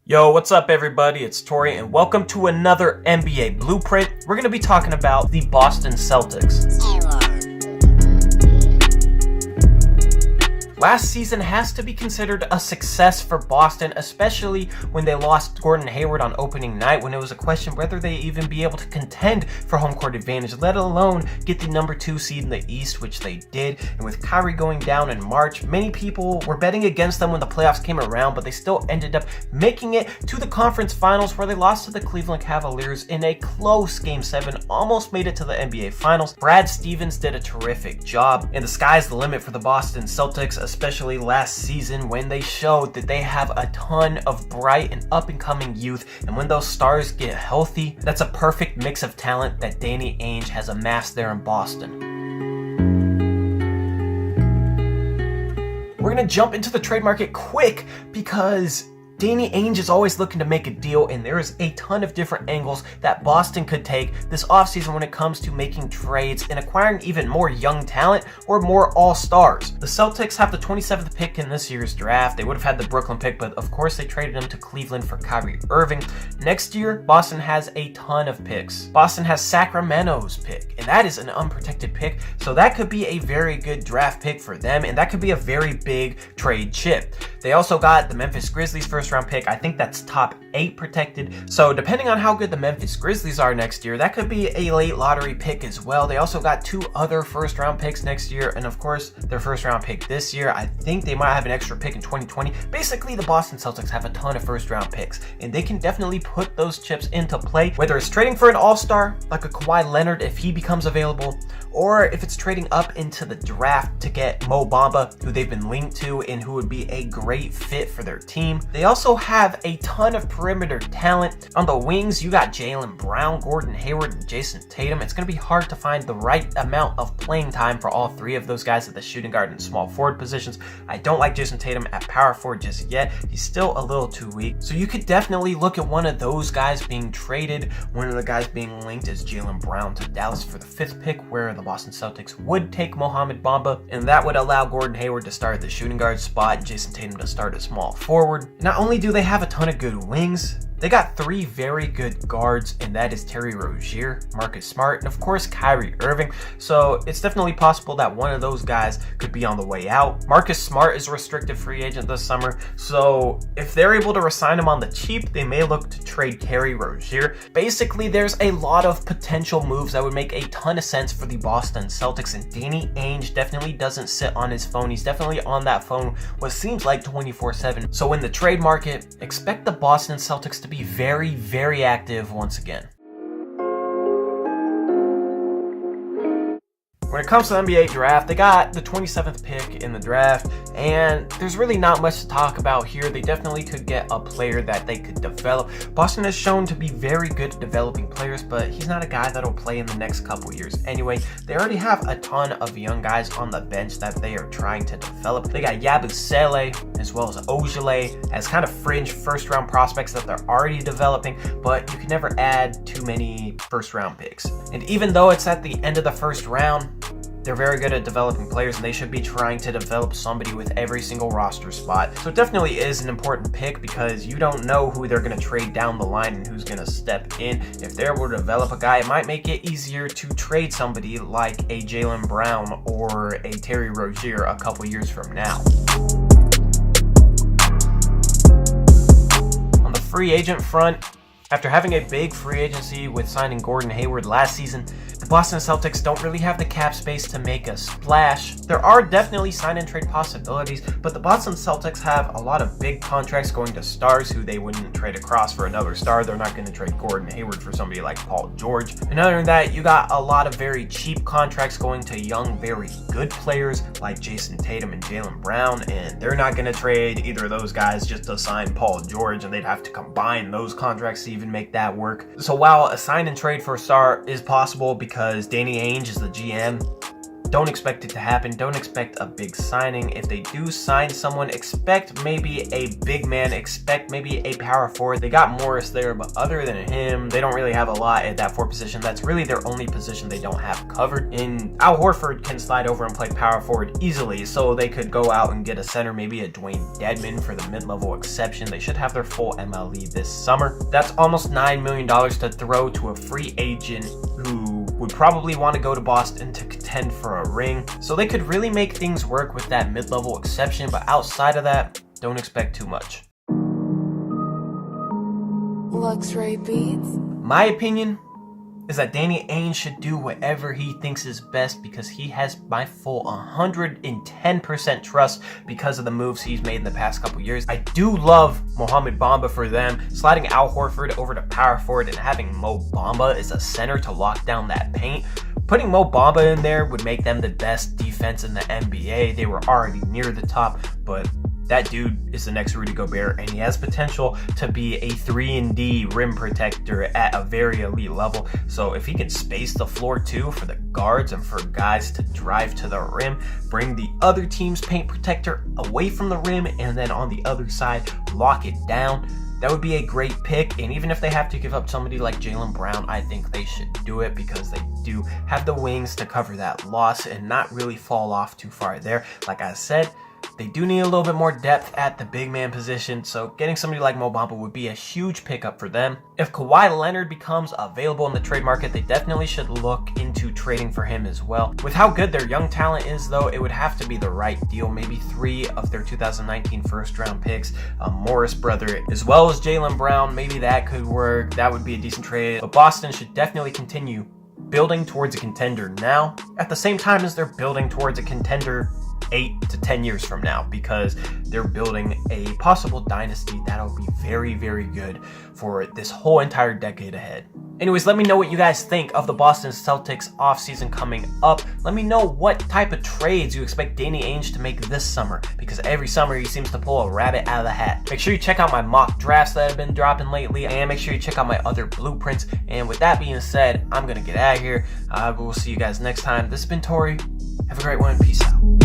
Yo, what's up everybody? It's Tori and welcome to another NBA Blueprint. We're going to be talking about the Boston Celtics. Last season has to be considered a success for Boston, especially when they lost Gordon Hayward on opening night, when it was a question whether they even be able to contend for home court advantage, let alone get the number 2 seed in the East, which they did. And with Kyrie going down in March, many people were betting against them when the playoffs came around, but they still ended up making it to the conference finals, where they lost to the Cleveland Cavaliers in a close Game 7, almost made it to the NBA Finals. Brad Stevens did a terrific job, and the sky's the limit for the Boston Celtics, especially last season when they showed that they have a ton of bright and up-and-coming youth, and when those stars get healthy, that's a perfect mix of talent that Danny Ainge has amassed there in Boston. We're going to jump into the trade market quick because Danny Ainge is always looking to make a deal, and there is a ton of different angles that Boston could take this offseason when it comes to making trades and acquiring even more young talent or more all-stars. The Celtics have the 27th pick in this year's draft. They would have had the Brooklyn pick, but of course they traded him to Cleveland for Kyrie Irving. Next year, Boston has a ton of picks. Boston has Sacramento's pick, and that is an unprotected pick, so that could be a very good draft pick for them, and that could be a very big trade chip. They also got the Memphis Grizzlies first round pick. I think that's top 8 protected. So depending on how good the Memphis Grizzlies are next year, that could be a late lottery pick as well. They also got 2 other first round picks next year, and of course their first round pick this year. I think they might have an extra pick in 2020. Basically, the Boston Celtics have a ton of first round picks, and they can definitely put those chips into play, whether it's trading for an all-star like a Kawhi Leonard if he becomes available, or if it's trading up into the draft to get Mo Bamba, who they've been linked to and who would be a great fit for their team. They also have a ton of perimeter talent. On the wings, you got Jaylen Brown, Gordon Hayward, and Jason Tatum. It's going to be hard to find the right amount of playing time for all 3 of those guys at the shooting guard and small forward positions. I don't like Jason Tatum at power forward just yet. He's still a little too weak. So you could definitely look at one of those guys being traded. One of the guys being linked is Jaylen Brown to Dallas for the 5th pick, where the Boston Celtics would take Mohamed Bamba, and that would allow Gordon Hayward to start at the shooting guard spot and Jason Tatum to start at small forward. Not only do they have a ton of good wings, they got 3 very good guards, and that is Terry Rozier, Marcus Smart, and of course Kyrie Irving. So it's definitely possible that one of those guys could be on the way out. Marcus Smart is a restricted free agent this summer, so if they're able to re-sign him on the cheap, they may look to trade Terry Rozier. Basically, there's a lot of potential moves that would make a ton of sense for the Boston Celtics, and Danny Ainge definitely doesn't sit on his phone. He's definitely on that phone what seems like 24/7. So in the trade market, expect the Boston Celtics to be very, very active once again. When it comes to the NBA draft, they got the 27th pick in the draft, and there's really not much to talk about here. They definitely could get a player that they could develop. Boston has shown to be very good at developing players, but he's not a guy that'll play in the next couple years anyway. They already have a ton of young guys on the bench that they are trying to develop. They got Yabusele as well as Ojale as kind of fringe first-round prospects that they're already developing, but you can never add too many first-round picks. And even though it's at the end of the first round, they're very good at developing players, and they should be trying to develop somebody with every single roster spot. So it definitely is an important pick because you don't know who they're going to trade down the line and who's going to step in. If they're able to develop a guy, it might make it easier to trade somebody like a Jaylen Brown or a Terry Rozier a couple years from now. On the free agent front, after having a big free agency with signing Gordon Hayward last season, the Boston Celtics don't really have the cap space to make a splash. There are definitely sign and trade possibilities, but the Boston Celtics have a lot of big contracts going to stars who they wouldn't trade across for another star. They're not going to trade Gordon Hayward for somebody like Paul George. And other than that, you got a lot of very cheap contracts going to young, very good players like Jason Tatum and Jaylen Brown, and they're not going to trade either of those guys just to sign Paul George, and they'd have to combine those contracts to even make that work. So while a sign and trade for a star is possible because Danny Ainge is the GM, Don't expect it to happen. Don't expect a big signing. If they do sign someone, expect maybe a big man, expect maybe a power forward. They got Morris there, but other than him, they don't really have a lot at that forward position. That's really their only position they don't have covered. And Al Horford can slide over and play power forward easily, so they could go out and get a center, maybe a Dwayne Dedmon for the mid-level exception. They should have their full MLE this summer. That's almost $9 million to throw to a free agent who would probably want to go to Boston to contend for a ring. So they could really make things work with that mid-level exception, but outside of that, don't expect too much. Luxury Beats. My opinion is that Danny Ainge should do whatever he thinks is best because he has my full 110% trust because of the moves he's made in the past couple years. I do love Mohamed Bamba for them, sliding Al Horford over to power forward and having Mo Bamba as a center to lock down that paint. Putting Mo Bamba in there would make them the best defense in the NBA. They were already near the top, but that dude is the next Rudy Gobert, and he has potential to be a 3-and-D rim protector at a very elite level. So if he can space the floor too for the guards and for guys to drive to the rim, bring the other team's paint protector away from the rim, and then on the other side, lock it down, that would be a great pick. And even if they have to give up somebody like Jaylen Brown, I think they should do it because they do have the wings to cover that loss and not really fall off too far there. Like I said, they do need a little bit more depth at the big man position, so getting somebody like Mo Bamba would be a huge pickup for them. If Kawhi Leonard becomes available in the trade market, they definitely should look into trading for him as well. With how good their young talent is, though, it would have to be the right deal. Maybe 3 of their 2019 first-round picks, a Morris brother, as well as Jaylen Brown. Maybe that could work. That would be a decent trade. But Boston should definitely continue building towards a contender now, at the same time as they're building towards a contender 8 to 10 years from now, because they're building a possible dynasty that'll be very, very good for this whole entire decade ahead. Anyways, let me know what you guys think of the Boston Celtics offseason coming up. Let me know what type of trades you expect Danny Ainge to make this summer, because every summer he seems to pull a rabbit out of the hat. Make sure you check out my mock drafts that have been dropping lately, and make sure you check out my other blueprints. And with that being said, I'm gonna get out of here. We'll see you guys next time. This has been Tori. Have a great one. Peace out.